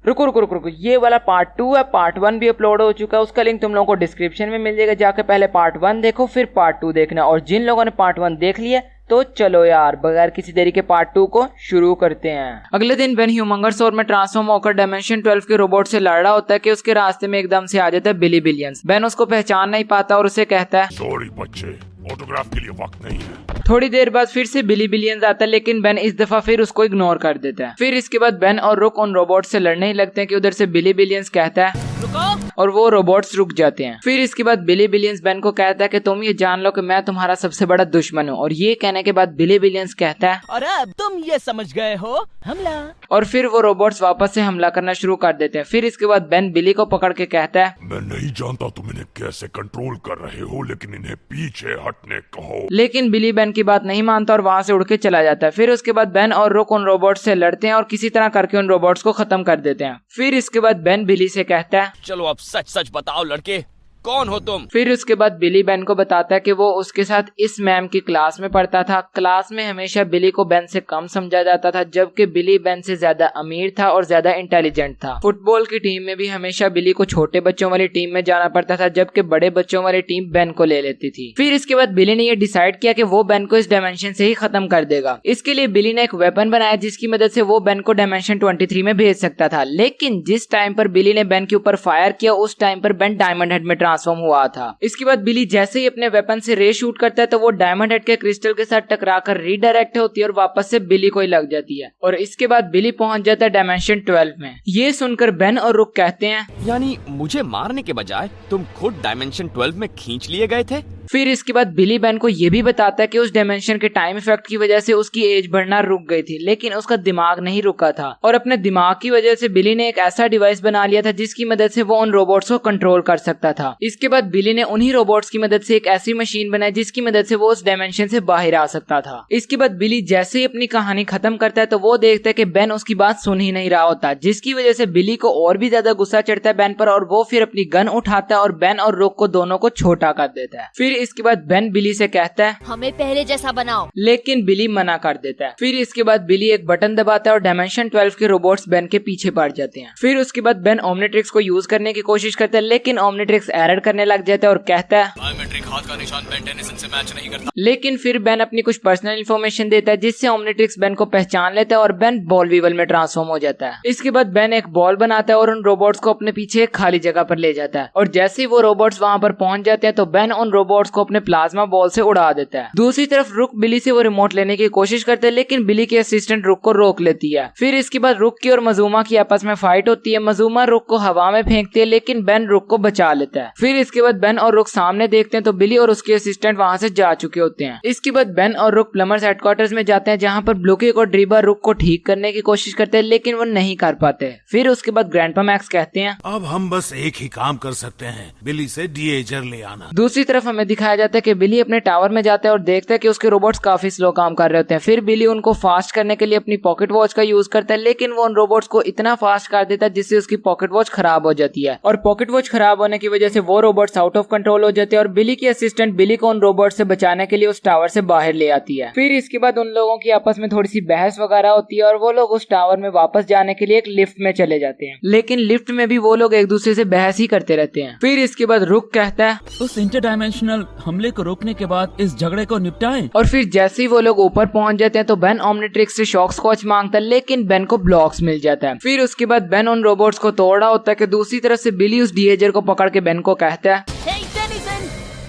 रुको रुको रुको रुको, ये वाला पार्ट 2 है, पार्ट 1 भी अपलोड हो चुका है, उसका लिंक तुम लोगों को डिस्क्रिप्शन में मिल जाएगा, जाके पहले पार्ट 1 देखो फिर पार्ट 2 देखना। और जिन लोगों ने पार्ट 1 देख लिया तो चलो यार बगैर किसी देरी के पार्ट 2 को शुरू करते हैं। अगले दिन बेन ह्यूमंगर स्वॉर्ड में ट्रांसफॉर्म होकर डायमेंशन 12 के रोबोट से लड़ रहा होता है कि उसके रास्ते में एकदम से आ जाता है बिली बिलियंस। बेन उसको पहचान नहीं पाता और उसे कहता है सॉरी बच्चे, ऑटोग्राफ के लिए वक्त नहीं है। थोड़ी देर बाद फिर से बिली बिलियंस आता है, लेकिन बेन इस दफा फिर उसको इग्नोर कर देता है। फिर इसके बाद बेन और रुक उन रोबोट से लड़ने ही लगते हैं कि उधर से बिली बिलियंस कहता है रुको, और वो रोबोट्स रुक जाते हैं। फिर इसके बाद बिली बिलियंस बेन को कहता है कि तुम ये जान लो कि मैं तुम्हारा सबसे बड़ा दुश्मन हूँ। और ये कहने के बाद बिली बिलियंस कहता है और अब तुम ये समझ गए हो, हमला। और फिर वो रोबोट्स वापस से हमला करना शुरू कर देते हैं। फिर इसके बाद बेन बिली को पकड़ के कहता है मैं नहीं जानता तुम इन्हें कैसे कंट्रोल कर रहे हो, लेकिन इन्हें पीछे हटने कहो। लेकिन बिली बेन की बात नहीं मानता और वहाँ से उड़ के चला जाता है। फिर उसके बाद बेन और रुक उन रोबोट्स से लड़ते हैं और किसी तरह करके उन रोबोट्स को खत्म कर देते हैं। फिर इसके बाद बेन बिली से कहता है चलो अब सच सच बताओ लड़के, कौन हो तुम? फिर उसके बाद बिली बेन को बताता है कि वो उसके साथ इस मैम की क्लास में पढ़ता था। क्लास में हमेशा बिली को बेन से कम समझा जाता था, जबकि बिली बेन से ज्यादा अमीर था और ज्यादा इंटेलिजेंट था। फुटबॉल की टीम में भी हमेशा बिली को छोटे बच्चों वाली टीम में जाना पड़ता था, जबकि बड़े बच्चों वाली टीम बेन को ले लेती थी। फिर इसके बाद बिली ने ये डिसाइड किया कि वो बेन को इस डायमेंशन से ही खत्म कर देगा। इसके लिए बिली ने एक वेपन बनाया जिसकी मदद से वो बेन को डायमेंशन 23 में भेज सकता था। लेकिन जिस टाइम पर बिली ने बेन के ऊपर फायर किया उस टाइम पर बेन डायमंड हेड में ट्रांसफॉर्म हुआ था। इसके बाद बिली जैसे ही अपने वेपन से रे शूट करता है तो वो डायमंड हेड के क्रिस्टल के साथ टकराकर रीडायरेक्ट होती है और वापस से बिली को ही लग जाती है। और इसके बाद बिली पहुंच जाता है डायमेंशन 12 में। ये सुनकर बेन और रुक कहते हैं यानी मुझे मारने के बजाय तुम खुद डायमेंशन 12 में खींच लिए गए थे। फिर इसके बाद बिली बेन को ये भी बताता है कि उस डायमेंशन के टाइम इफेक्ट की वजह से उसकी एज बढ़ना रुक गई थी, लेकिन उसका दिमाग नहीं रुका था। और अपने दिमाग की वजह से बिली ने एक ऐसा डिवाइस बना लिया था जिसकी मदद से वो उन रोबोट्स को कंट्रोल कर सकता था। इसके बाद बिली ने उन्हीं रोबोट्स की मदद से एक ऐसी मशीन बनाई जिसकी मदद से वो उस डायमेंशन से बाहर आ सकता था। इसके बाद बिली जैसे ही अपनी कहानी खत्म करता है तो वो देखता है कि बेन उसकी बात सुन ही नहीं रहा होता, जिसकी वजह से बिली को और भी ज्यादा गुस्सा चढ़ता है बेन पर और वो फिर अपनी गन उठाता है और बेन और रुक को दोनों को छोटा कर देता है। फिर इसके बाद बेन बिली से कहता है हमें पहले जैसा बनाओ, लेकिन बिली मना कर देता है। फिर इसके बाद बिली एक बटन दबाता है और डायमेंशन 12 के रोबोट्स बेन के पीछे पड़ जाते हैं। फिर उसके बाद बेन ओमनिट्रिक्स को यूज करने की कोशिश करता है, लेकिन ओमनिट्रिक्स एरर करने लग जाता है और कहता है बायोमेट्रिक हाथ का निशान बेन टेनिसन से मैच नहीं करता। लेकिन फिर बेन अपनी कुछ पर्सनल इन्फॉर्मेशन देता है जिससे ओमनिट्रिक्स बेन को पहचान लेता है और बेन बॉल वीवल में ट्रांसफॉर्म हो जाता है। इसके बाद बेन एक बॉल बनाता है और उन रोबोट्स को अपने पीछे एक खाली जगह पर ले जाता है। और जैसे ही वो रोबोट्स वहां पर पहुंच जाते हैं तो बेन उन रोबोट्स को अपने प्लाज्मा बॉल से उड़ा देता है। दूसरी तरफ रुक बिली से वो रिमोट लेने की कोशिश करते हैं, लेकिन बिली की असिस्टेंट रुक को रोक लेती है। फिर इसके बाद रुक की और मजूमा की आपस में फाइट होती है। मजूमा रुक को हवा में फेंकती है, लेकिन बेन रुक को बचा लेता है। फिर इसके बाद बेन और रुक सामने देखते हैं तो बिली और उसके असिस्टेंट वहां से जा चुके होते हैं। इसके बाद बेन और रुक प्लमर्स हेडक्वार्टर्स में जाते हैं, जहां पर ब्लूकिक और ड्रीबा रुक को ठीक करने की कोशिश करते हैं, लेकिन वो नहीं कर पाते। फिर उसके बाद ग्रैंडपा मैक्स कहते हैं अब हम बस एक ही काम कर सकते हैं, बिली से डीएजर ले आना। दूसरी तरफ हमें दिखाया जाता है कि बिली अपने टावर में जाता है और देखता है कि उसके रोबोट्स काफी स्लो काम कर रहे होते हैं। फिर बिली उनको फास्ट करने के लिए अपनी पॉकेट वॉच का यूज करता है, लेकिन वो उन रोबोट्स को इतना फास्ट कर देता है जिससे उसकी पॉकेट वॉच खराब हो जाती है। और पॉकेट वॉच खराब होने की वजह से वो रोबोट्स आउट ऑफ कंट्रोल हो जाते हैं और बिली की असिस्टेंट बिली को उन रोबोट से बचाने के लिए उस टावर से बाहर ले आती है। फिर इसके बाद उन लोगों की आपस में थोड़ी सी बहस वगैरह होती है और वो लोग उस टावर में वापस जाने के लिए एक लिफ्ट में चले जाते हैं, लेकिन लिफ्ट में भी वो लोग एक दूसरे से बहस ही करते रहते हैं। फिर इसके बाद रुक कहता है उस इंटरडायमेंशनल हमले को रोकने के बाद इस झगड़े को निपटाएं। और फिर जैसे ही वो लोग ऊपर पहुंच जाते हैं तो बेन ओमनिट्रिक्स से शॉक स्कॉच मांगता है, लेकिन बेन को ब्लॉक्स मिल जाता है। फिर उसके बाद बेन उन रोबोट्स को तोड़ रहा होता है कि दूसरी तरफ से बिली उस डीएजर को पकड़ के बेन को कहता है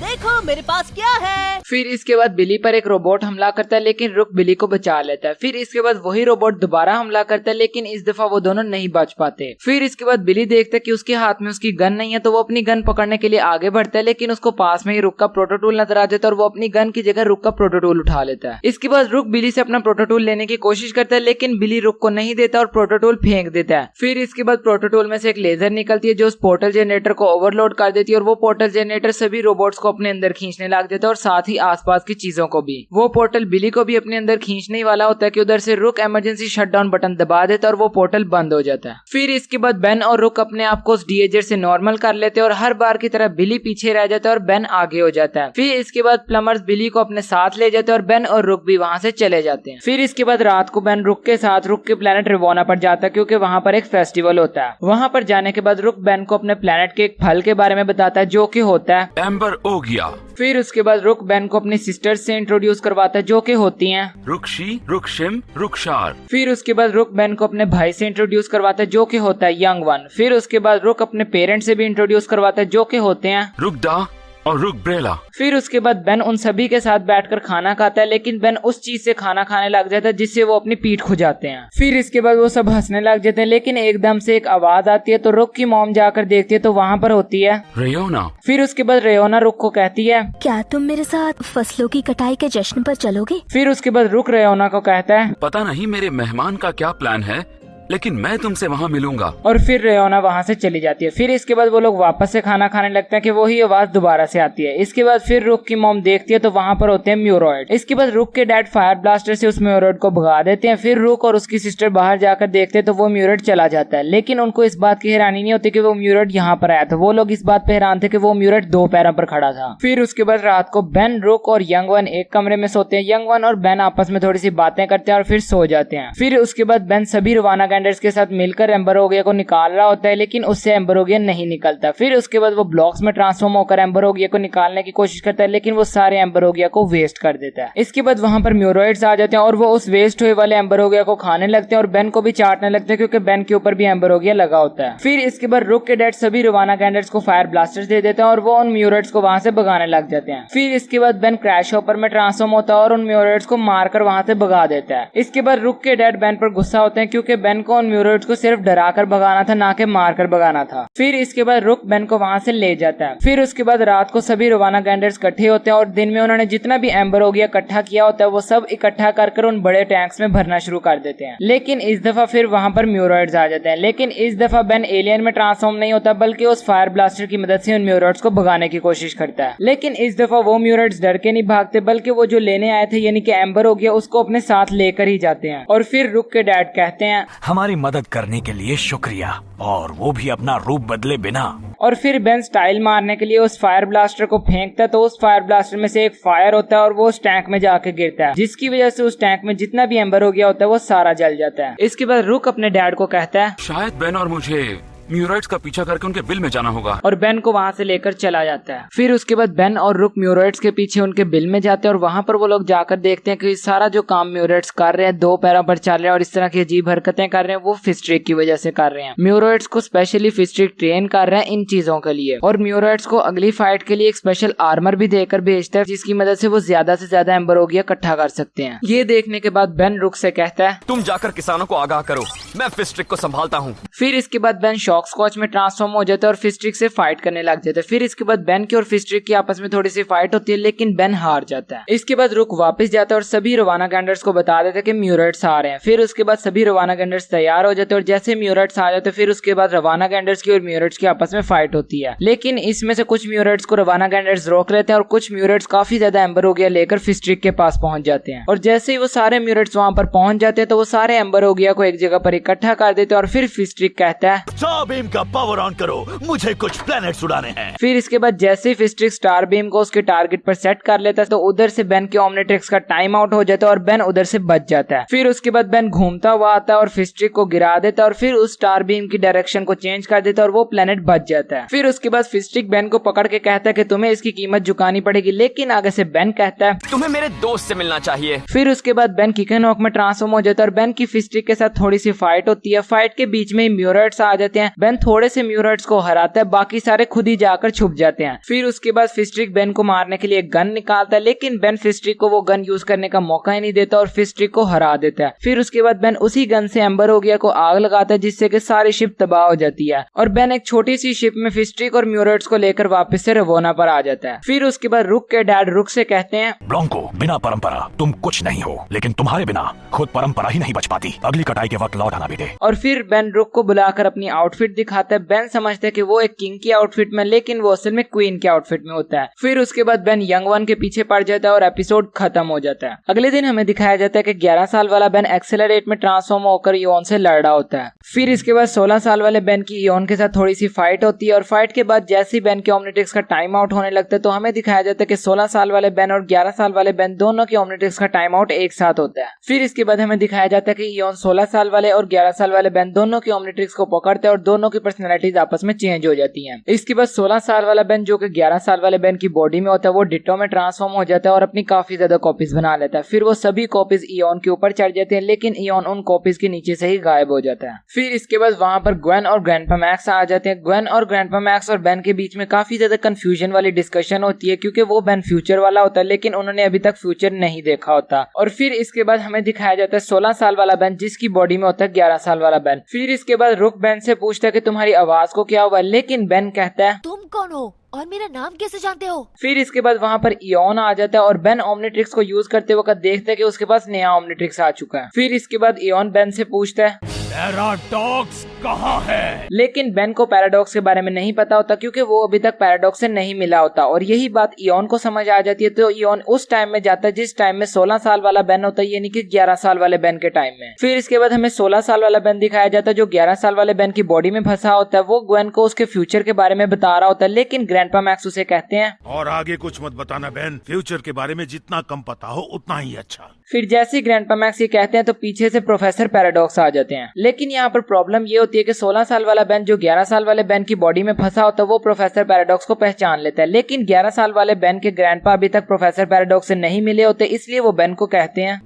देखो मेरे पास क्या है। फिर इसके बाद बिली पर एक रोबोट हमला करता है, लेकिन रुक बिली को बचा लेता है। फिर इसके बाद वही रोबोट दोबारा हमला करता है, लेकिन इस दफा वो दोनों नहीं बच पाते। फिर इसके बाद बिली देखता है कि उसके हाथ में उसकी गन नहीं है, तो वो अपनी गन पकड़ने के लिए आगे बढ़ता है, लेकिन उसको पास में ही रुक का प्रोटोटूल नजर आ जाता है और वो अपनी गन की जगह रुक का प्रोटोटूल उठा लेता है। इसके बाद रुक बिली से अपना प्रोटोटूल लेने की कोशिश करता है, लेकिन बिली रुक को नहीं देता और प्रोटोटूल फेंक देता है। फिर इसके बाद प्रोटोटूल में से एक लेजर निकलती है जो उस पोर्टल जनरेटर को ओवरलोड कर देती है और वो पोर्टल जनरेटर सभी रोबोट्स को अपने अपने अंदर खींचने लग जाता है और साथ ही आसपास की चीजों को भी। वो पोर्टल बिली को भी अपने अंदर खींचने ही वाला होता है कि उधर से रुक इमरजेंसी शटडाउन बटन दबा देता है और वो पोर्टल बंद हो जाता है। फिर इसके बाद बेन और रुक अपने आप को उस डीएजर से नॉर्मल कर लेते हैं और हर बार की तरह बिली पीछे रह जाता है और बेन आगे हो जाता है। फिर इसके बाद प्लमर्स बिली को अपने साथ ले जाते हैं और बेन और रुक भी वहां से चले जाते हैं। फिर इसके बाद रात को बेन रुक के साथ रुक के प्लेनेट रिवोना पर जाता है क्योंकि वहां पर एक फेस्टिवल होता है। वहां पर जाने के बाद रुक बेन को अपने प्लेनेट के एक फल के बारे में बताता है जो कि होता है एम्बर ओगिया। फिर उसके बाद रुक बेन को अपनी सिस्टर्स से इंट्रोड्यूस करवाता है जो कि होती हैं रुक्षी, रुक्षिम, रुक्षार। फिर उसके बाद रुक बेन को अपने भाई से इंट्रोड्यूस करवाता है जो कि होता है यंग वन। फिर उसके बाद रुक अपने पेरेंट्स से भी इंट्रोड्यूस करवाता है जो कि होते हैं रुकदा और रुकब्रेला। फिर उसके बाद बेन उन सभी के साथ बैठकर खाना खाता है, लेकिन बेन उस चीज से खाना खाने लग जाता है जिससे वो अपनी पीठ खुजाते हैं। फिर इसके बाद वो सब हंसने लग जाते हैं, लेकिन एकदम से एक आवाज आती है तो रुक की मॉम जाकर देखती है तो वहाँ पर होती है रेयोना। फिर उसके बाद रेयोना रुक को कहती है क्या तुम मेरे साथ फसलों की कटाई के जश्न पर चलोगे? फिर उसके बाद रुक रेयोना को कहता है पता नहीं मेरे मेहमान का क्या प्लान है, लेकिन मैं तुमसे वहाँ मिलूंगा। और फिर रेयोना वहाँ से चली जाती है। फिर इसके बाद वो लोग वापस से खाना खाने लगते हैं कि वही आवाज दोबारा से आती है। इसके बाद फिर रुक की मॉम देखती है तो वहाँ पर होते हैं म्यूरॉइड। इसके बाद रुक के डैड फायर ब्लास्टर से उस म्यूरॉइड को भगा देते हैं। फिर रुक और उसकी सिस्टर बाहर जाकर देखते हैं तो वो म्यूरॉइड चला जाता है, लेकिन उनको इस बात की हैरानी नहीं होती कि वो म्यूरॉइड यहाँ पर आया था। वो लोग इस बात पे हैरान थे कि वो म्यूरॉइड दो पैरों पर खड़ा था। फिर उसके बाद रात को बेन, रुक और यंग वन एक कमरे में सोते हैं। यंग वन और बेन आपस में थोड़ी सी बातें करते हैं और फिर सो जाते हैं। फिर उसके बाद बेन सभी रवाना गैंडर्स के साथ मिलकर एम्बर ओगिया को निकाल रहा होता है, लेकिन उससे एम्बर ओगिया नहीं निकलता। फिर उसके बाद वो ब्लॉक्स में ट्रांसफॉर्म होकर एम्बर ओगिया को निकालने की कोशिश करता है, लेकिन वो सारे एम्बर ओगिया को वेस्ट कर देता है। इसके बाद वहां पर म्यूरॉइड्स आ जाते हैं और वो उस वेस्ट हुए वाले एम्बर ओगिया को खाने लगते हैं और बेन को भी चाटने लगते हैं क्योंकि बेन के ऊपर भी एम्बर ओगिया लगा होता है। फिर इसके बाद रुक के डैड सभी रवाना गैंडर्स को फायर ब्लास्टर्स दे देते हैं और वो उन म्यूरॉइड्स को वहां से भगाने लग जाते हैं। फिर इसके बाद बेन क्रैश हॉपर में ट्रांसफॉर्म होता है और उन म्यूरॉइड्स को मारकर वहां से भगा देता है। इसके बाद रुक के डैड बेन पर गुस्सा होते हैं क्योंकि बेन को उन म्यूरॉइड्स को सिर्फ डराकर भगाना था, ना कि मारकर भगाना था। फिर इसके बाद रुक बेन को वहां से ले जाता है। फिर उसके बाद रात को सभी रवाना गैंडर्स इकट्ठे होते हैं और दिन में उन्होंने जितना भी एम्बर ओगिया इकट्ठा किया होता है वो सब इकट्ठा कर उन बड़े टैंक्स में भरना शुरू कर देते हैं। लेकिन इस दफा फिर वहां पर म्यूरॉइड्स आ जाते हैं, लेकिन इस दफा बेन एलियन में ट्रांसफॉर्म नहीं होता बल्कि उस फायर ब्लास्टर की मदद से उन म्यूरॉइड्स को भगाने की कोशिश करता है। लेकिन इस दफा वो म्यूरॉइड्स डर के नहीं भागते बल्कि वो जो लेने आए थे यानी कि एम्बर ओगिया उसको अपने साथ लेकर ही जाते हैं। और फिर रुक के डैड कहते हैं हमारी मदद करने के लिए शुक्रिया, और वो भी अपना रूप बदले बिना। और फिर बेन स्टाइल मारने के लिए उस फायर ब्लास्टर को फेंकता है तो उस फायर ब्लास्टर में से एक फायर होता है और वो उस टैंक में जाके गिरता है, जिसकी वजह से उस टैंक में जितना भी एम्बर हो गया होता है वो सारा जल जाता है। इसके बाद रुक अपने डैड को कहता है शायद बेन और मुझे म्यूरॉइड्स का पीछा करके उनके बिल में जाना होगा, और बेन को वहाँ से लेकर चला जाता है। फिर उसके बाद बेन और रुक म्यूरॉइड्स के पीछे उनके बिल में जाते हैं और वहाँ पर वो लोग जाकर देखते हैं कि सारा जो काम म्यूरॉइड्स कर रहे हैं, दो पैरों पर चल रहे हैं और इस तरह की अजीब हरकतें कर रहे हैं, वो फिस्ट्रिक की वजह से कर रहे हैं। म्यूरॉइड्स को स्पेशली फिस्ट्रिक ट्रेन कर रहे हैं इन चीजों के लिए, और म्यूरॉइड्स को अगली फाइट के लिए एक स्पेशल आर्मर भी देकर भेजता है जिसकी मदद से वो ज्यादा से ज्यादा एम्बर ओगिया इकट्ठा कर सकते हैं। ये देखने के बाद बेन रुक से कहता है तुम जाकर किसानों को आगाह करो, मैं फिस्ट्रिक को संभालता हूँ। फिर इसके बाद बेन शॉक स्कॉच में ट्रांसफॉर्म हो जाता है और फिस्ट्रिक से फाइट करने लग जाता है। फिर इसके बाद बेन की और फिस्ट्रिक की आपस में थोड़ी सी फाइट होती है, लेकिन बेन हार जाता है। इसके बाद रुक वापस जाता है और सभी रवाना गैंडर्स को बता देता है कि म्यूरॉइड्स आ रहे हैं। फिर उसके बाद सभी रवाना गैंडर्स तैयार हो जाते हैं और जैसे म्यूरॉइड्स आ जाते हैं फिर उसके बाद रवाना गैंडर्स की और म्यूरॉइड्स की आपस में फाइट होती है, लेकिन इसमें से कुछ म्यूरॉइड्स को रवाना गैंडर्स रोक लेते हैं और कुछ म्यूरॉइड्स काफी ज्यादा एम्बर ओगिया लेकर फिस्ट्रिक के पास पहुंच जाते हैं। और जैसे ही वो सारे म्यूरॉइड्स वहां पर पहुंच जाते हैं तो वो सारे एम्बर ओगिया को एक जगह पर इकट्ठा कर देते हैं और फिर फिस्ट्रिक कहता है स्टार बीम का पावर ऑन करो, मुझे कुछ प्लैनेट्स उड़ाने हैं। फिर इसके बाद जैसे ही फिस्ट्रिक स्टार बीम को उसके टारगेट पर सेट कर लेता है तो उधर से बेन के ओमनिट्रिक्स का टाइम आउट हो जाता है और बेन उधर से बच जाता है। फिर उसके बाद बेन घूमता हुआ आता है और फिस्ट्रिक को गिरा देता है और फिर उस स्टार बीम की डायरेक्शन को चेंज कर देता है और वो प्लेनेट बच जाता है। फिर उसके बाद फिस्ट्रिक बेन को पकड़ के कहता है कि तुम्हें इसकी कीमत चुकानी पड़ेगी, लेकिन आगे से बेन कहता है तुम्हें मेरे दोस्त से मिलना चाहिए। फिर उसके बाद बेन किकनहॉक में ट्रांसफॉर्म हो जाता है और बेन की फिस्ट्रिक के साथ थोड़ी सी फाइट होती है। फाइट के बीच में म्यूरॉइड्स आ जाते हैं। बेन थोड़े से म्यूरॉइड्स को हराता है, बाकी सारे खुद ही जाकर छुप जाते हैं। फिर उसके बाद फिस्ट्रिक बेन को मारने के लिए गन निकालता है, लेकिन बेन फिस्ट्रिक को वो गन यूज करने का मौका ही नहीं देता और फिस्ट्रिक को हरा देता है। फिर उसके बाद बेन उसी गन से एम्बर ओगिया को आग लगाता है जिससे कि सारी शिप तबाह हो जाती है और बेन एक छोटी सी शिप में फिस्ट्रिक और म्यूरॉइड्स को लेकर वापस से रवोना पर आ जाता है। फिर उसके बाद रुक के डैड रुक से कहते हैं ब्लॉन्को, बिना परंपरा तुम कुछ नहीं हो, लेकिन तुम्हारे बिना खुद परंपरा ही नहीं बच पाती। अगली कटाई के वक्त लौट आना बेटे। और फिर बेन रुक को बुलाकर अपनी आउटफिट आउटफिट दिखाता है। बेन समझता है कि वो एक किंग की आउटफिट में, लेकिन वो असल में क्वीन के आउटफिट में होता है। फिर उसके बाद बेन यंग वन के पीछे पड़ जाता है और एपिसोड खत्म हो जाता है। अगले दिन हमें दिखाया जाता है कि 11 साल वाला बेन एक्सेलरेट में ट्रांसफॉर्म होकर इयोन से लड़ रहा होता है। फिर इसके बाद 16 साल वाले बेन की इयोन के साथ थोड़ी सी फाइट होती है और फाइट के बाद जैसे ही बेन के ओमनिट्रिक्स का टाइम आउट होने लगता है तो हमें दिखाया जाता है कि 16 साल वाले बेन और 11 साल वाले बेन दोनों के ओमनिट्रिक्स का टाइम आउट एक साथ होता है। फिर इसके बाद हमें दिखाया जाता है कि इयोन 16 साल वाले और 11 साल वाले बेन दोनों के ओमनिट्रिक्स को पकड़ते हैं और दोनों की पर्सनैलिटीज आपस में चेंज हो जाती हैं। इसके बाद 16 साल वाला बेन जो कि 11 साल वाले बेन की बॉडी में होता है वो डिटो में ट्रांसफॉर्म हो जाता है और अपनी काफी ज्यादा कॉपीज बना लेता है। फिर वो सभी कॉपीज इयोन के ऊपर चढ़ जाते हैं, लेकिन इयोन उन कॉपीज के नीचे से ही गायब हो जाता है। फिर इसके बाद वहां पर ग्वेन और ग्रैंडपा मैक्स आ जाते हैं। ग्वेन और ग्रैंडपा मैक्स और बेन के बीच में काफी ज्यादा कंफ्यूजन वाली डिस्कशन होती है, क्योंकि वो बेन फ्यूचर वाला होता है लेकिन उन्होंने अभी तक फ्यूचर नहीं देखा होता। और फिर इसके बाद हमें दिखाया जाता है 16 साल वाला बेन जिसकी बॉडी में होता है 11 साल वाला बेन। फिर इसके बाद रुक बेन से पूछता है कि तुम्हारी आवाज को क्या हुआ, लेकिन बेन कहता है तुम कौन हो और मेरा नाम कैसे जानते हो? फिर इसके बाद वहां पर इयोन आ जाता है और बेन ओमनिट्रिक्स को यूज करते वक्त देखता है कि उसके पास नया ओमनिट्रिक्स आ चुका है। फिर इसके बाद इयोन बेन से पूछता है पैराडॉक्स कहाँ है? लेकिन बेन को पैराडॉक्स के बारे में नहीं पता होता, क्योंकि वो अभी तक पैराडॉक्स से नहीं मिला होता। और यही बात इयोन को समझ आ जाती है, तो इयोन उस टाइम में जाता है जिस टाइम में 16 साल वाला बेन होता है, यानी कि 11 साल वाले बेन के टाइम में। फिर इसके बाद हमें 16 साल वाला बेन दिखाया जाता है जो 11 साल वाले बेन की बॉडी में फंसा होता है। वो ग्वेन को उसके फ्यूचर के बारे में बता रहा होता है, लेकिन ग्रैंडपा मैक्स उसे कहते हैं और आगे कुछ मत बताना बेन, फ्यूचर के बारे में जितना कम पता हो उतना ही अच्छा। फिर जैसे ही ग्रैंडपा मैक्स ये कहते हैं तो पीछे से प्रोफेसर पैराडॉक्स आ जाते हैं। लेकिन यहाँ पर प्रॉब्लम ये होती है कि 16 साल वाला बेन जो 11 साल वाले बेन की बॉडी में फंसा होता है वो प्रोफेसर पैराडॉक्स को पहचान लेता है, लेकिन 11 साल वाले बेन के ग्रैंडपा अभी तक प्रोफेसर पैराडॉक्स से नहीं मिले होते, इसलिए वो बेन को कहते हैं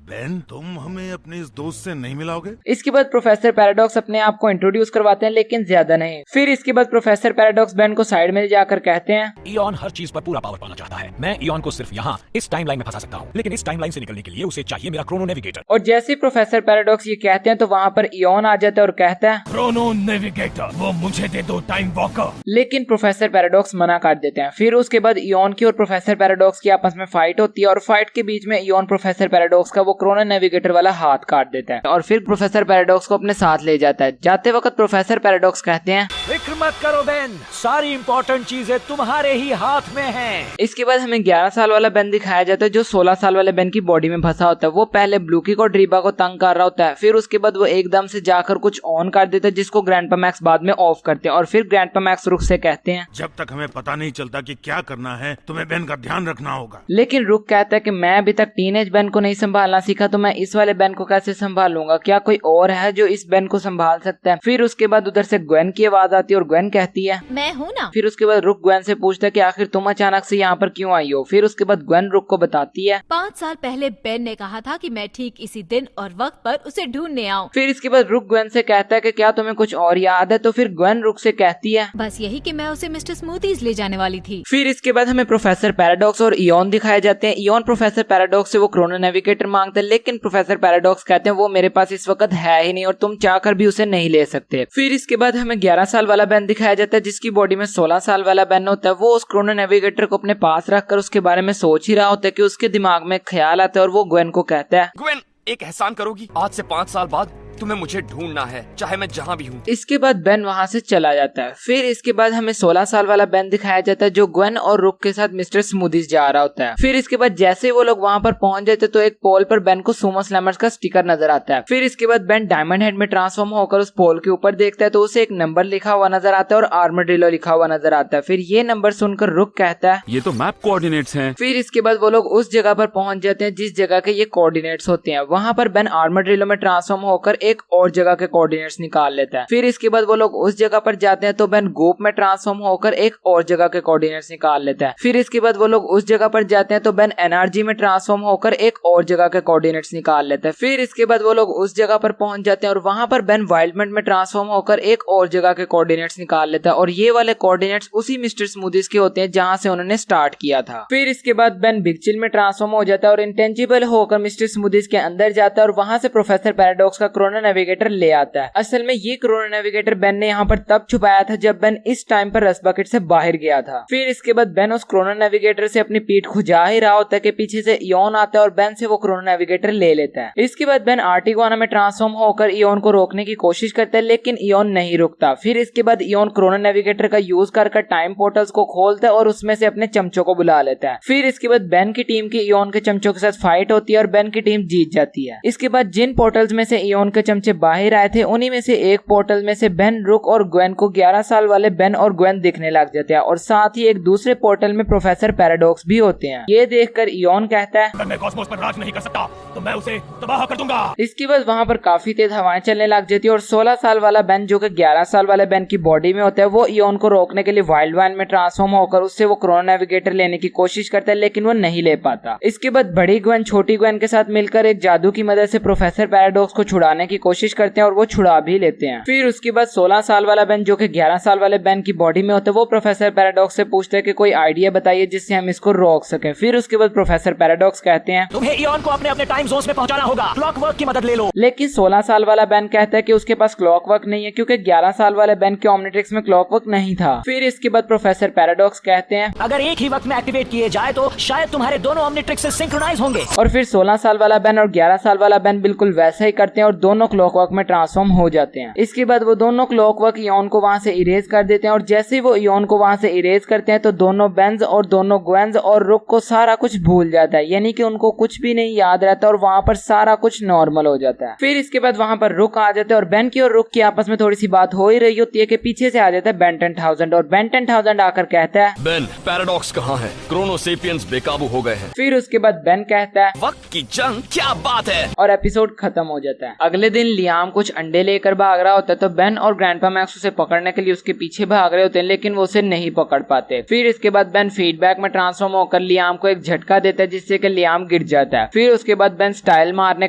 बेन तुम हमें अपने इस दोस्त से नहीं मिलाओगे? इसके बाद प्रोफेसर पैराडॉक्स अपने आप को इंट्रोड्यूस करवाते हैं, लेकिन ज्यादा नहीं। फिर इसके बाद प्रोफेसर पैराडॉक्स बेन को साइड में जाकर कहते हैं इयोन हर चीज पर पूरा पावर पाना चाहता है। मैं इयोन को सिर्फ यहाँ इस टाइमलाइन में फंसा सकता हूँ, लेकिन इस टाइमलाइन से निकलने के लिए उसे चाहिए मेरा क्रोनो नेविगेटर। और जैसे ही प्रोफेसर पैराडॉक्स ये कहते हैं तो वहाँ पर इयोन आ जाता है और कहता है क्रोनो नेविगेटर वो मुझे दे दो टाइम वॉकर। लेकिन प्रोफेसर पैराडॉक्स मना कर देते हैं। फिर उसके बाद इयोन की और प्रोफेसर पैराडॉक्स की आपस में फाइट होती है और फाइट के बीच में इयोन प्रोफेसर पैराडॉक्स का वो क्रोनो नेविगेटर वाला हाथ काट देता है और फिर प्रोफेसर पैराडॉक्स को अपने साथ ले जाता है। जाते वक्त प्रोफेसर पैराडॉक्स कहते हैं फिक्र मत करो बेन, सारी इंपॉर्टेंट चीजें तुम्हारे ही हाथ में हैं। इसके बाद हमें 11 साल वाला बेन दिखाया जाता है जो 16 साल वाले बेन की बॉडी में फंसा होता है। वो पहले ब्लूकी को ड्रीबा को तंग कर रहा होता है, फिर उसके बाद वो एकदम से जाकर कुछ ऑन कर देता है जिसको ग्रैंडपा मैक्स बाद में ऑफ करते हैं। और फिर ग्रैंडपा मैक्स रुक से कहते हैं जब तक हमें पता नहीं चलता कि क्या करना है तुम्हें बेन का ध्यान रखना होगा। लेकिन रुक कहता है कि मैं अभी तक टीनेज बेन को नहीं संभालना सीखा, तो मैं इस वाले बेन को कैसे संभालूंगा? क्या कोई और है जो इस बेन को संभाल सकता है? फिर उसके बाद उधर से ग्वेन की आवाज आती है और ग्वेन कहती है मैं हूँ ना। फिर उसके बाद रुक ग्वेन से पूछता है कि आखिर तुम अचानक से यहाँ पर क्यों आई हो? फिर उसके बाद ग्वेन रुक को बताती है 5 साल पहले बेन ने कहा था कि मैं ठीक इसी दिन और वक्त पर उसे ढूंढने आऊँ। फिर इसके बाद रुक ग्वेन से कहता है कि क्या तुम्हें कुछ और याद है? तो फिर ग्वेन रुक से कहती है बस यही कि मैं उसे मिस्टर स्मूथीज ले जाने वाली थी। फिर इसके बाद हमें प्रोफेसर पैराडॉक्स और इयोन दिखाए जाते हैं। इयोन प्रोफेसर पैराडॉक्स से वो क्रोनो नेविगेटर मांगते हैं, लेकिन प्रोफेसर पैराडॉक्स कहते हैं वो मेरे पास इस वक्त है ही नहीं और तुम चाहकर भी उसे नहीं ले सकते। फिर इसके बाद हमें 11 साल वाला बेन दिखाया जाता है जिसकी बॉडी में 16 साल वाला बेन होता है। वो उस क्रोनो नेविगेटर को अपने पास रखकर उसके बारे में सोच ही रहा होता है कि उसके दिमाग में ख्याल आता है और वो ग्वेन को कहता है ग्वेन एक एहसान करोगी? आज से 5 साल बाद तुम्हें मुझे ढूंढना है, चाहे मैं जहाँ भी हूँ। इसके बाद बेन वहाँ से चला जाता है। फिर इसके बाद हमें 16 साल वाला बेन दिखाया जाता है जो ग्वेन और रुक के साथ मिस्टर स्मूदीज जा रहा होता है। फिर इसके बाद जैसे ही वो लोग वहाँ पर पहुंच जाते तो एक पोल पर बेन को सुमो स्लैमर्स का स्टिकर नजर आता है। फिर इसके बाद बेन डायमंड हेड में ट्रांसफॉर्म होकर उस पोल के ऊपर देखता है तो उसे एक नंबर लिखा हुआ नजर आता है और आर्मड्रिलो लिखा हुआ नजर आता है। फिर ये नंबर सुनकर रुक कहता है ये तो मैप कोऑर्डिनेट्स हैं। फिर इसके बाद वो लोग उस जगह पर पहुंच जाते हैं जिस जगह के ये कोऑर्डिनेट्स होते हैं। वहाँ पर बेन आर्मड्रिलो में ट्रांसफॉर्म होकर एक और जगह के कोऑर्डिनेट्स निकाल लेता है। फिर इसके बाद वो लोग उस जगह पर जाते हैं तो बेन गोप में ट्रांसफॉर्म होकर एक और जगह के कोऑर्डिनेट्स निकाल लेता है। फिर इसके बाद वो लोग उस जगह पर जाते हैं तो बेन एनर्जी में ट्रांसफॉर्म होकर एक और जगह के कोऑर्डिनेट्स निकाल लेता है। फिर इसके बाद वो लोग उस जगह पर पहुंच जाते हैं और वहां पर बेन वाइल्डमेंट में ट्रांसफॉर्म होकर एक और जगह के कोऑर्डिनेट्स निकाल लेता है और ये वाले कोऑर्डिनेट्स उसी मिस्टर स्मूदीज के होते हैं जहां से उन्होंने स्टार्ट किया था। फिर इसके बाद बेन बिग चिल में ट्रांसफॉर्म हो जाता है और इंटेंजिबल होकर मिस्टर स्मूदीज के अंदर जाता है और वहां से प्रोफेसर पैराडॉक्स का क्रोनो कोरोना नेविगेटर ले आता है। असल में ये कोरोना नेविगेटर बेन ने यहाँ पर तब छुपाया था जब बेन इस टाइम पर रस्ट बकेट से बाहर गया था। फिर इसके बाद बेन उस कोरोना नेविगेटर से अपनी पीठ खुजा ही रहा होता है कि पीछे से इयोन आता है और बेन से वो कोरोना नेविगेटर ले लेता है। इसके बाद बेन आर्टिगोना में ट्रांसफॉर्म होकर इयोन को रोकने की कोशिश करता है, लेकिन इयोन नहीं रुकता। फिर इसके बाद इयोन कोरोना नेविगेटर का यूज कर टाइम पोर्टल्स को खोलता है और उसमें से अपने चमचों को बुला लेता है। फिर इसके बाद बेन की टीम की इयोन के चमचों के साथ फाइट होती है और बेन की टीम जीत जाती है। इसके बाद जिन पोर्टल्स में से इयोन के चमचे बाहर आए थे उन्हीं में से एक पोर्टल में से बेन, रुक और ग्वेन को 11 साल वाले बेन और ग्वेन दिखने लग जाते हैं और साथ ही एक दूसरे पोर्टल में प्रोफेसर पैराडॉक्स भी होते हैं। ये देखकर इयोन कहता है, अगर मैं कॉस्मोस पर राज नहीं कर सकता तो मैं उसे तबाह कर दूंगा। इसके बाद वहाँ पर काफी तेज हवाएं चलने लग जाती है और 16 साल वाला बेन जो कि 11 साल वाले बेन की बॉडी में होता है वो इयोन को रोकने के लिए वाइल्ड वैन में ट्रांसफॉर्म होकर उससे वो कोरोना नेविगेटर लेने की कोशिश करता है, लेकिन वो नहीं ले पाता। इसके बाद बड़ी ग्वेन छोटी ग्वेन के साथ मिलकर एक जादू की मदद से प्रोफेसर पैराडॉक्स को छुड़ाने की कोशिश करते हैं और वो छुड़ा भी लेते हैं। फिर उसके बाद 16 साल वाला बेन जो कि 11 साल वाले बेन की बॉडी में होता है वो प्रोफेसर पैराडॉक्स से पूछते हैं कि कोई आइडिया बताइए जिससे हम इसको रोक सकें। फिर उसके बाद प्रोफेसर पैराडॉक्स कहते हैं, तुम्हें इयोन को अपने टाइम जोन में पहुंचाना होगा, क्लॉकवर्क की मदद ले लो। लेकिन 16 साल वाला बेन कहता है कि उसके पास क्लॉकवर्क नहीं है क्योंकि 11 साल वाले बेन के ओमनिट्रिक्स में क्लॉकवर्क नहीं था। फिर इसके बाद प्रोफेसर पैराडॉक्स कहते हैं, अगर एक ही वक्त में एक्टिवेट किए जाए तो शायद तुम्हारे दोनों ओमनिट्रिक्स सिंक्रोनाइज होंगे। और फिर 16 साल वाला बेन और 11 साल वाला बेन बिल्कुल वैसा ही करते हैं और दोनों क्लॉकवर्क में ट्रांसफॉर्म हो जाते हैं। इसके बाद वो दोनों क्लॉकवर्क इयोन को वहाँ से इरेज कर देते हैं और जैसे ही वो इयोन को वहाँ से इरेज करते हैं तो दोनों बेन्स और दोनों ग्वेन्स और रुक को सारा कुछ भूल जाता है, यानी कि उनको कुछ भी नहीं याद रहता और वहाँ पर सारा कुछ नॉर्मल हो जाता है। फिर इसके बाद वहाँ पर रुक आ जाते हैं और बेन की और रुक की आपस में थोड़ी सी बात हो ही रही होती है कि पीछे से आ जाता है बेन 10,000 और बेन 10,000 आकर कहता है, बेन, पैराडॉक्स कहाँ है? क्रोनोसेपियंस बेकाबू हो गए हैं। फिर उसके बाद बेन कहता है, वक्त की जंग, क्या बात है। और एपिसोड खत्म हो जाता है। अगले दिन लियाम कुछ अंडे लेकर भाग रहा होता है तो बेन और ग्रैंडपा मैक्स उसे पकड़ने के लिए उसके पीछे भाग रहे होते हैं, लेकिन वो उसे नहीं पकड़ पाते। फिर इसके बाद बेन फीडबैक में ट्रांसफॉर्म होकर लियाम को एक झटका देता है जिससे कि लियाम गिर जाता है। फिर उसके बाद बेन स्टाइल मारने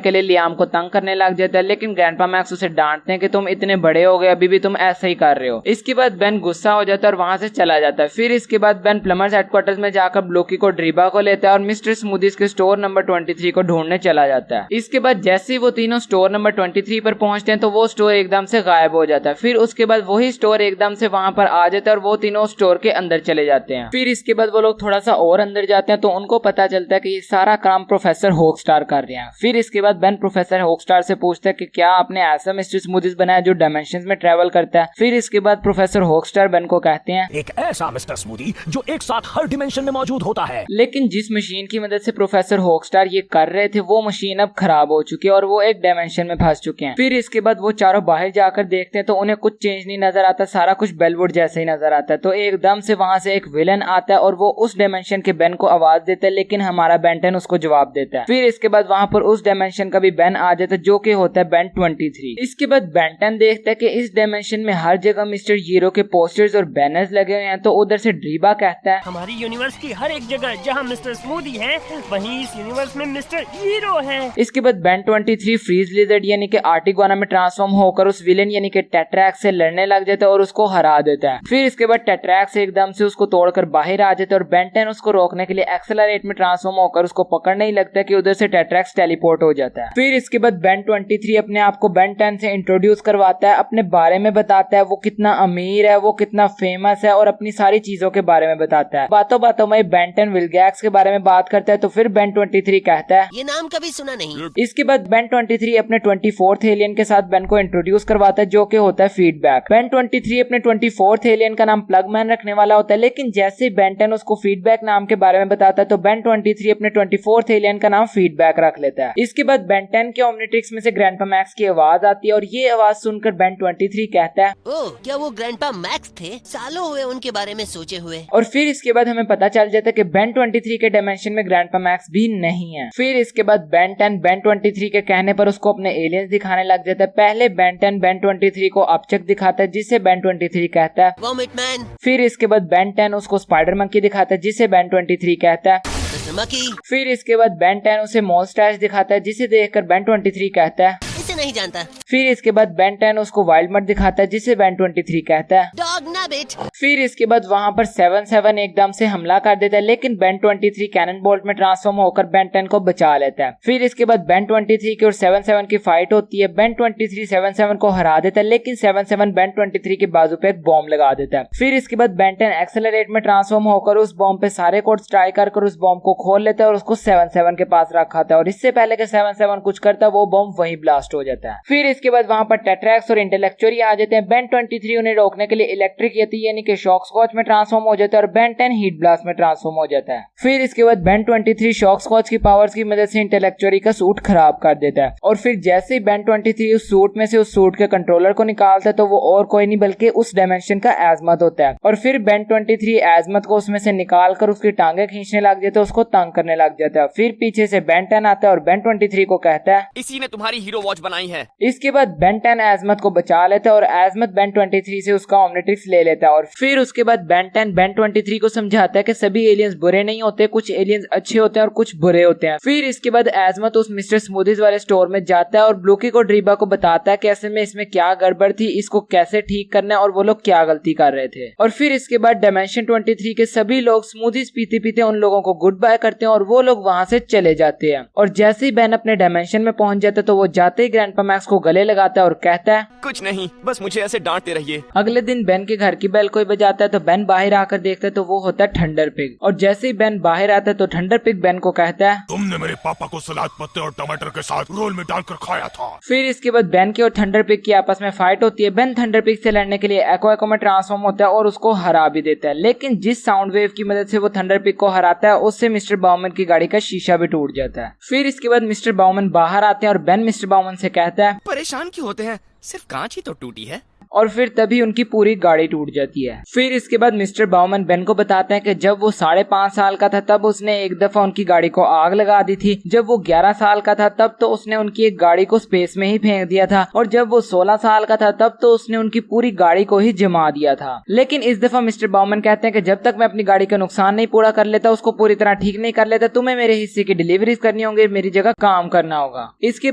के लिए लियाम को तंग करने लग जाता है, लेकिन ग्रैंडपा मैक्स उसे डांटते हैं कि तुम इतने बड़े हो गए अभी भी तुम ऐसा ही कर रहे हो। इसके बाद बेन गुस्सा हो जाता है और वहाँ से चला जाता है। फिर इसके बाद बेन प्लमर्स हेडक्वार्टर्स में जाकर ब्लोकी को ड्रीबा को लेता है और मिस्टर स्मूदीज के स्टोर नंबर 23 को ढूंढने चला जाता है। इसके बाद जैसे ही वो तीनों स्टोर नंबर 23 पर पहुंचते हैं तो वो स्टोर एकदम से गायब हो जाता है। फिर उसके बाद वही स्टोर एकदम से वहां पर आ जाता है और वो तीनों स्टोर के अंदर चले जाते हैं। फिर इसके बाद वो लोग थोड़ा सा और अंदर जाते हैं तो उनको पता चलता है कि ये सारा काम प्रोफेसर होकस्टार कर रहे हैं। फिर इसके बाद बेन प्रोफेसर होकस्टार से पूछता है कि क्या आपने ऐसा मिस्टर स्मूदीज बनाया जो डायमेंशंस में ट्रेवल करता है। फिर इसके बाद प्रोफेसर होकस्टार बेन को कहते हैं, एक ऐसा मिस्टर स्मूदी जो एक साथ हर डिमेंशन में मौजूद होता है। लेकिन जिस मशीन की मदद से प्रोफेसर होकस्टार ये कर रहे थे वो मशीन अब खराब हो चुकी है और वो एक डायमेंशन में फंस चुके हैं। फिर इसके बाद वो चारों बाहर जाकर देखते हैं तो उन्हें कुछ चेंज नहीं नजर आता, सारा कुछ बेलवुड जैसे ही नजर आता है। तो एकदम से वहां से एक विलन आता है और वो उस डायमेंशन के बेन को आवाज देता है, लेकिन हमारा बेन 10 उसको जवाब देता है। फिर इसके बाद वहां पर उस डायमेंशन का भी बेन आ जाता है जो कि होता है बेन 23। इसके बाद बेन 10 देखता है कि इस डायमेंशन में हर जगह मिस्टर जीरो के पोस्टर्स और बैनर्स लगे हुए हैं। तो उधर से ड्रीबा कहता है, हमारी यूनिवर्स की हर एक जगह जहाँ मिस्टर स्मूदी है वहीं इस यूनिवर्स में मिस्टर हीरो है। इसके बाद बेन 23 फ्रीज लिजर्ड यानी कि आर्टिगोना में ट्रांसफॉर्म होकर उस विलेन यानी कि टेट्रैक्स से लड़ने लग जाता है और उसको हरा देता है। फिर इसके बाद टेट्रैक्स एकदम से उसको तोड़कर बाहर आ जाता है और बेन 10 उसको रोकने के लिए एक्सेलरेट में ट्रांसफॉर्म होकर उसको पकड़ने ही लगता है कि उधर से टेट्रैक्स टेलीपोर्ट हो जाता है। फिर इसके बाद बेन 23 अपने आप को बेन 10 से इंट्रोड्यूस करवाता है, अपने बारे में बताता है वो कितना अमीर है, वो कितना फेमस है और अपनी सारी चीजों के बारे में बताता है। बातों बातों में बेन 10 विलगैक्स के बारे में बात करता है तो फिर बेन 23 कहता है, ये नाम कभी सुना नहीं। इसके बाद बेन 23 अपने 24th एलियन के साथ बेन को इंट्रोड्यूस करवाता है जो कि होता है फीडबैक। बेन 23 अपने 24th एलियन का नाम प्लगमैन रखने वाला होता है, लेकिन जैसे बेन 10 उसको फीडबैक नाम के बारे में बताता है तो बेन 23 अपने 24th एलियन का नाम फीडबैक रख लेता है। इसके बाद बेन 10 के ओमनिट्रिक्स में से ग्रैंडपा मैक्स की आवाज आती है और ये आवाज सुनकर बेन 23 कहता है, ओह क्या वो ग्रैंडपा मैक्स थे? सालों हुए उनके बारे में सोचे हुए। और फिर इसके बाद हमें पता चल जाता है कि बेन 23 के डायमेंशन में ग्रैंडपा मैक्स भी नहीं है। फिर इसके बाद बेन 10 बेन 23 के कहने पर उसको अपने एलियंस दिखाने लग जाता है। पहले बेन 10 बेन 23 को अपचक दिखाता है जिससे बेन 23 कहता है, वॉमिट मैन। फिर इसके बाद बेन 10 उसको स्पाइडर मंकी दिखाता है जिसे बेन 23 कहता है, मकी। फिर इसके बाद बेन 10 उसे मॉन्स्टर्स दिखाता है जिसे देखकर बेन 23 कहता है, इसे नहीं जानता। फिर इसके बाद बेन 10 उसको वाइल्ड मड दिखाता है जिसे बेन 23 कहता है। डॉग नैबिट। फिर इसके बाद वहाँ पर 7-7 एकदम से हमला कर देता है, लेकिन बेन 23 कैनन बोल्ट में ट्रांसफॉर्म होकर बेन 10 को बचा लेता है। फिर इसके बाद बेन 23 की और 7-7 की फाइट होती है। बेन 23 7-7 को हरा देता है, लेकिन 7-7 बेन 23 के बाजू पे एक बॉम्ब लगा देता है। फिर इसके बाद बेन 10 एक्सेलरेट में ट्रांसफॉर्म होकर उस बॉम्ब पे सारे कोड्स ट्राई कर उस बॉम्ब को खोल लेता है और उसको 7-7 के पास रखा था, और इससे पहले कि 7-7 कुछ करता वो बॉम्ब वहीं ब्लास्ट हो जाता है। फिर इसके बाद वहाँ पर टेट्रैक्स और इंटेलेक्चुअरी आ जाते हैं। बेन 23 उन्हें रोकने के लिए इलेक्ट्रिक यति यानी कि शॉक स्कॉच में ट्रांसफॉर्म हो जाता है और बेन 10 हीट ब्लास्ट में ट्रांसफॉर्म हो जाता है। फिर इसके बाद बेन 23 शॉक स्कॉच की पावर्स की मदद से इंटेलेक्चुअरी का सूट खराब कर देता है, और फिर जैसे ही बेन 23 उस सूट में से उस सूट के कंट्रोलर को निकालता है तो वो और कोई नहीं बल्कि उस डायमेंशन का एज़मत होता है। और फिर बेन 23 एज़मत को उसमें से निकाल कर उसकी टांगे खींचने लग जाता है, उसको तंग करने लग जाता है। फिर पीछे से बेन 10 आता है और बेन 23 को कहता है इसी ने तुम्हारी हीरो वॉच बनाई है। इसके बाद बेन 10 एज़मत को बचा लेता है और एज़मत बेन 23 से उसका ओमनिट्रिक्स ले लेता है। और फिर उसके बाद बेन 10 बेन 23 को समझाता है कि सभी एलियंस बुरे नहीं होते, कुछ एलियंस अच्छे होते हैं और कुछ बुरे होते हैं। फिर इसके बाद एज़मत उस मिस्टर स्मूदीज वाले स्टोर में जाता है और ब्लूकी को ड्रीबा को बताता है कि ऐसे में इसमें क्या गड़बड़ थी, इसको कैसे ठीक करना है और वो लोग क्या गलती कर रहे थे। और फिर इसके बाद डायमेंशन 23 के सभी लोग स्मूदीज पीते पीते उन लोगों को गुड बाय करते हैं और वो लोग वहां से चले जाते हैं। और जैसे ही बेन अपने डायमेंशन में पहुंच जाता है तो वो जाते ही ग्रैंडपा मैक्स को गले लगाता है और कहता है कुछ नहीं, बस मुझे ऐसे डांटते रहिए। अगले दिन बेन के घर की बेल कोई बजाता है तो बेन बाहर आकर देखता है तो वो होता है थंडर पिग। और जैसे ही बेन बाहर आता है तो थंडर पिग बेन को कहता है तुमने मेरे पापा को सलाद पत्ते और टमाटर के साथ रोल में डालकर खाया था। फिर इसके बाद बेन के और थंडर पिग की आपस में फाइट होती है। बेन थंडर पिग से लड़ने के लिए एक्वा में ट्रांसफॉर्म होता है और उसको हरा भी देता है, लेकिन जिस साउंड वेव की मदद से वो थंडर पिग को हराता है उससे मिस्टर बाउमन की गाड़ी का शीशा भी टूट जाता है। फिर इसके बाद मिस्टर बाउमन बाहर आते हैं और बेन मिस्टर बाउमन से कहता है परेशान क्यों होते हैं, सिर्फ कांच ही तो टूटी है। और फिर तभी उनकी पूरी गाड़ी टूट जाती है। फिर इसके बाद मिस्टर बाउमन बेन को बताते हैं कि जब वो 5.5 साल का था तब उसने एक दफा उनकी गाड़ी को आग लगा दी थी। जब वो 11 साल का था तब तो उसने उनकी एक गाड़ी को स्पेस में ही फेंक दिया था, और जब वो 16 साल का था तब तो उसने उनकी पूरी गाड़ी को ही जमा दिया था। लेकिन इस दफा मिस्टर बाउमन कहते हैं कि जब तक मैं अपनी गाड़ी का नुकसान नहीं पूरा कर लेता, उसको पूरी तरह ठीक नहीं कर लेता, तुम्हें मेरे हिस्से की डिलीवरीज करनी होंगी, मेरी जगह काम करना होगा। इसके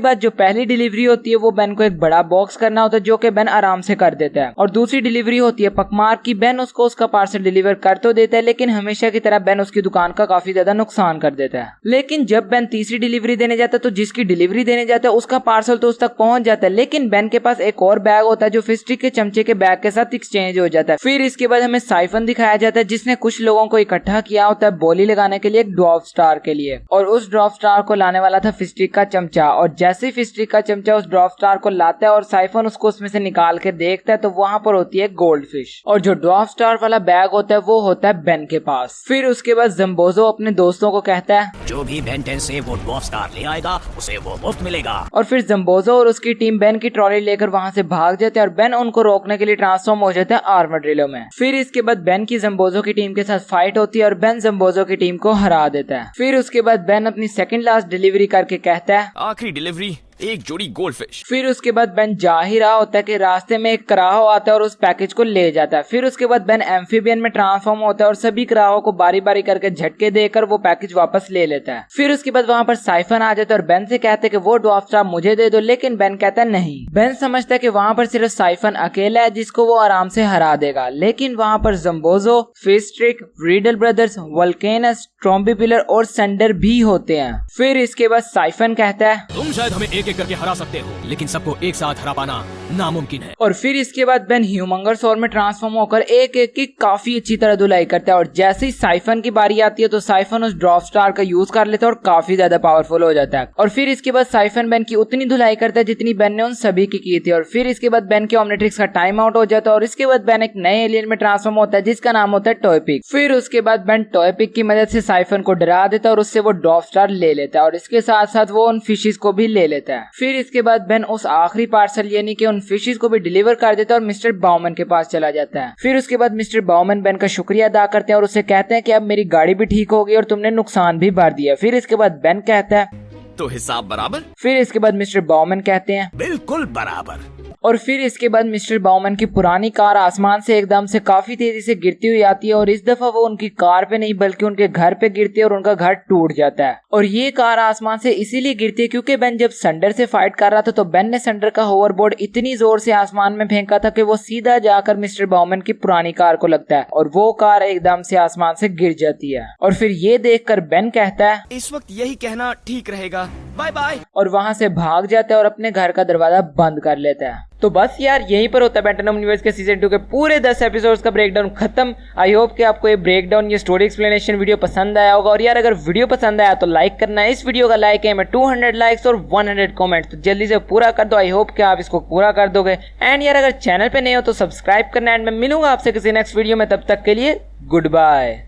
बाद जो पहली डिलीवरी होती है वो बेन को एक बड़ा बॉक्स करना होता है जो कि बेन आराम से कर देता है। और दूसरी डिलीवरी होती है पकमार की। बेन उसको उसका पार्सल डिलीवर कर तो देता है, लेकिन हमेशा की तरह बेन उसकी दुकान का काफी ज्यादा नुकसान कर देता है। लेकिन जब बेन तीसरी डिलीवरी देने जाता है तो जिसकी डिलीवरी देने जाता है उसका पार्सल तो उस तक पहुंच जाता है, लेकिन बेन के पास एक और बैग होता है जो फिस्टिक के चमचे के बैग के साथ एक्सचेंज हो जाता है। फिर इसके बाद हमें साइफन दिखाया जाता है जिसने कुछ लोगों को इकट्ठा किया होता है बोली लगाने के लिए एक ड्वार्फ स्टार के लिए, और उस ड्वार्फ स्टार को लाने वाला था फिस्टिक का चमचा। और जैसे ही फिस्टिक का चमचा उस ड्वार्फ स्टार को लाता है और साइफन उसको उसमें से निकाल के देखता है तो वहां पर होती है गोल्ड फिश, और जो ड्वार्फ स्टार वाला बैग होता है वो होता है बेन के पास। फिर उसके बाद जम्बोजो अपने दोस्तों को कहता है जो भी बेन 10 से वो ड्वार्फ स्टार ले आएगा उसे वो मुफ्त मिलेगा। और फिर जम्बोजो और उसकी टीम बेन की ट्रॉली लेकर वहां से भाग जाते हैं और बेन उनको रोकने के लिए ट्रांसफॉर्म हो जाता है आर्मड्रिलो में। फिर इसके बाद बेन की जम्बोजो की टीम के साथ फाइट होती है और बेन जम्बोजो की टीम को हरा देता है। फिर उसके बाद बेन अपनी सेकंड लास्ट डिलीवरी करके कहता है आखिरी डिलीवरी, एक जोड़ी गोल्ड फिश। फिर उसके बाद बेन जा ही रहा होता है कि रास्ते में एक कराहो आता है और उस पैकेज को ले जाता है। फिर उसके बाद बेन एम्फीबियन में ट्रांसफॉर्म होता है और सभी कराहो को बारी बारी करके झटके देकर वो पैकेज वापस ले लेता है। फिर उसके बाद वहाँ पर साइफन आ जाता है और बेन से कहते हैं कि वो ड्वार्फ स्टार मुझे दे दो, लेकिन बेन कहता है नहीं। बेन समझता है कि वहाँ पर सिर्फ साइफन अकेला है जिसको वो आराम से हरा देगा, लेकिन वहाँ पर जम्बोजो, फिस्ट्रिक, रीडल ब्रदर्स, वल्केनस, ट्रॉम्बी पिलर और सेंडर भी होते हैं। फिर इसके बाद साइफन कहता है तुम शायद हमें एक एक करके हरा सकते हो, लेकिन सबको एक साथ हरा पाना नामुमकिन है। और फिर इसके बाद बेन ह्यूमंगर सॉर में ट्रांसफॉर्म होकर एक एक की काफी अच्छी तरह धुलाई करता है, और जैसे ही साइफन की बारी आती है तो साइफन उस ड्वार्फ स्टार का यूज कर लेता है और काफी ज्यादा पावरफुल हो जाता है। और फिर इसके बाद साइफन बेन की उतनी धुलाई करता है जितनी बेन ने उन सभी की थी। और फिर इसके बाद बेन के ओमनिट्रिक्स का टाइम आउट हो जाता है और इसके बाद बेन एक नए एलियन में ट्रांसफॉर्म होता है जिसका नाम होता है टॉयपिक। फिर उसके बाद बेन टॉयपिक की मदद से साइफन को डरा देता है और उससे वो ड्वार्फ स्टार ले लेता है, और इसके साथ साथ वो उन फिशेस को भी ले लेता है। फिर इसके बाद बेन उस आखिरी पार्सल यानी कि उन फिशेस को भी डिलीवर कर देता है और मिस्टर बाउमन के पास चला जाता है। फिर उसके बाद मिस्टर बाउमन बेन का शुक्रिया अदा करते हैं और उससे कहते हैं कि अब मेरी गाड़ी भी ठीक हो गई और तुमने नुकसान भी भर दिया। फिर इसके बाद बेन कहता है तो हिसाब बराबर। फिर इसके बाद मिस्टर बाउमन कहते हैं बिल्कुल बराबर। और फिर इसके बाद मिस्टर बाउमैन की पुरानी कार आसमान से एकदम से काफी तेजी से गिरती हुई आती है और इस दफा वो उनकी कार पे नहीं बल्कि उनके घर पे गिरती है और उनका घर टूट जाता है। और ये कार आसमान से इसीलिए गिरती है क्योंकि बेन जब संडर से फाइट कर रहा था तो बेन ने संडर का होवरबोर्ड इतनी जोर से आसमान में फेंका था कि वो सीधा जाकर मिस्टर बाउमैन की पुरानी कार को लगता है और वो कार एकदम से आसमान से गिर जाती है। और फिर ये देखकर बेन कहता है इस वक्त यही कहना ठीक रहेगा, बाय बाय, और वहां से भाग जाता है और अपने घर का दरवाजा बंद कर लेता है। तो बस यार यहीं पर होता है वेनोम यूनिवर्स के सीजन 2 के पूरे 10 एपिसोड्स का ब्रेकडाउन खत्म। आई होप कि आपको ये ब्रेकडाउन, ये स्टोरी एक्सप्लेनेशन वीडियो पसंद आया होगा। और यार अगर वीडियो पसंद आया तो लाइक करना है, इस वीडियो का लाइक है 200 लाइक्स और 100 कमेंट, तो जल्दी से पूरा कर दो। आई होप कि आप इसको पूरा कर दोगे। एंड यार अगर चैनल पे नए हो तो सब्सक्राइब करना। एंड मैं मिलूंगा आपसे किसी नेक्स्ट वीडियो में, तब तक के लिए गुड बाय।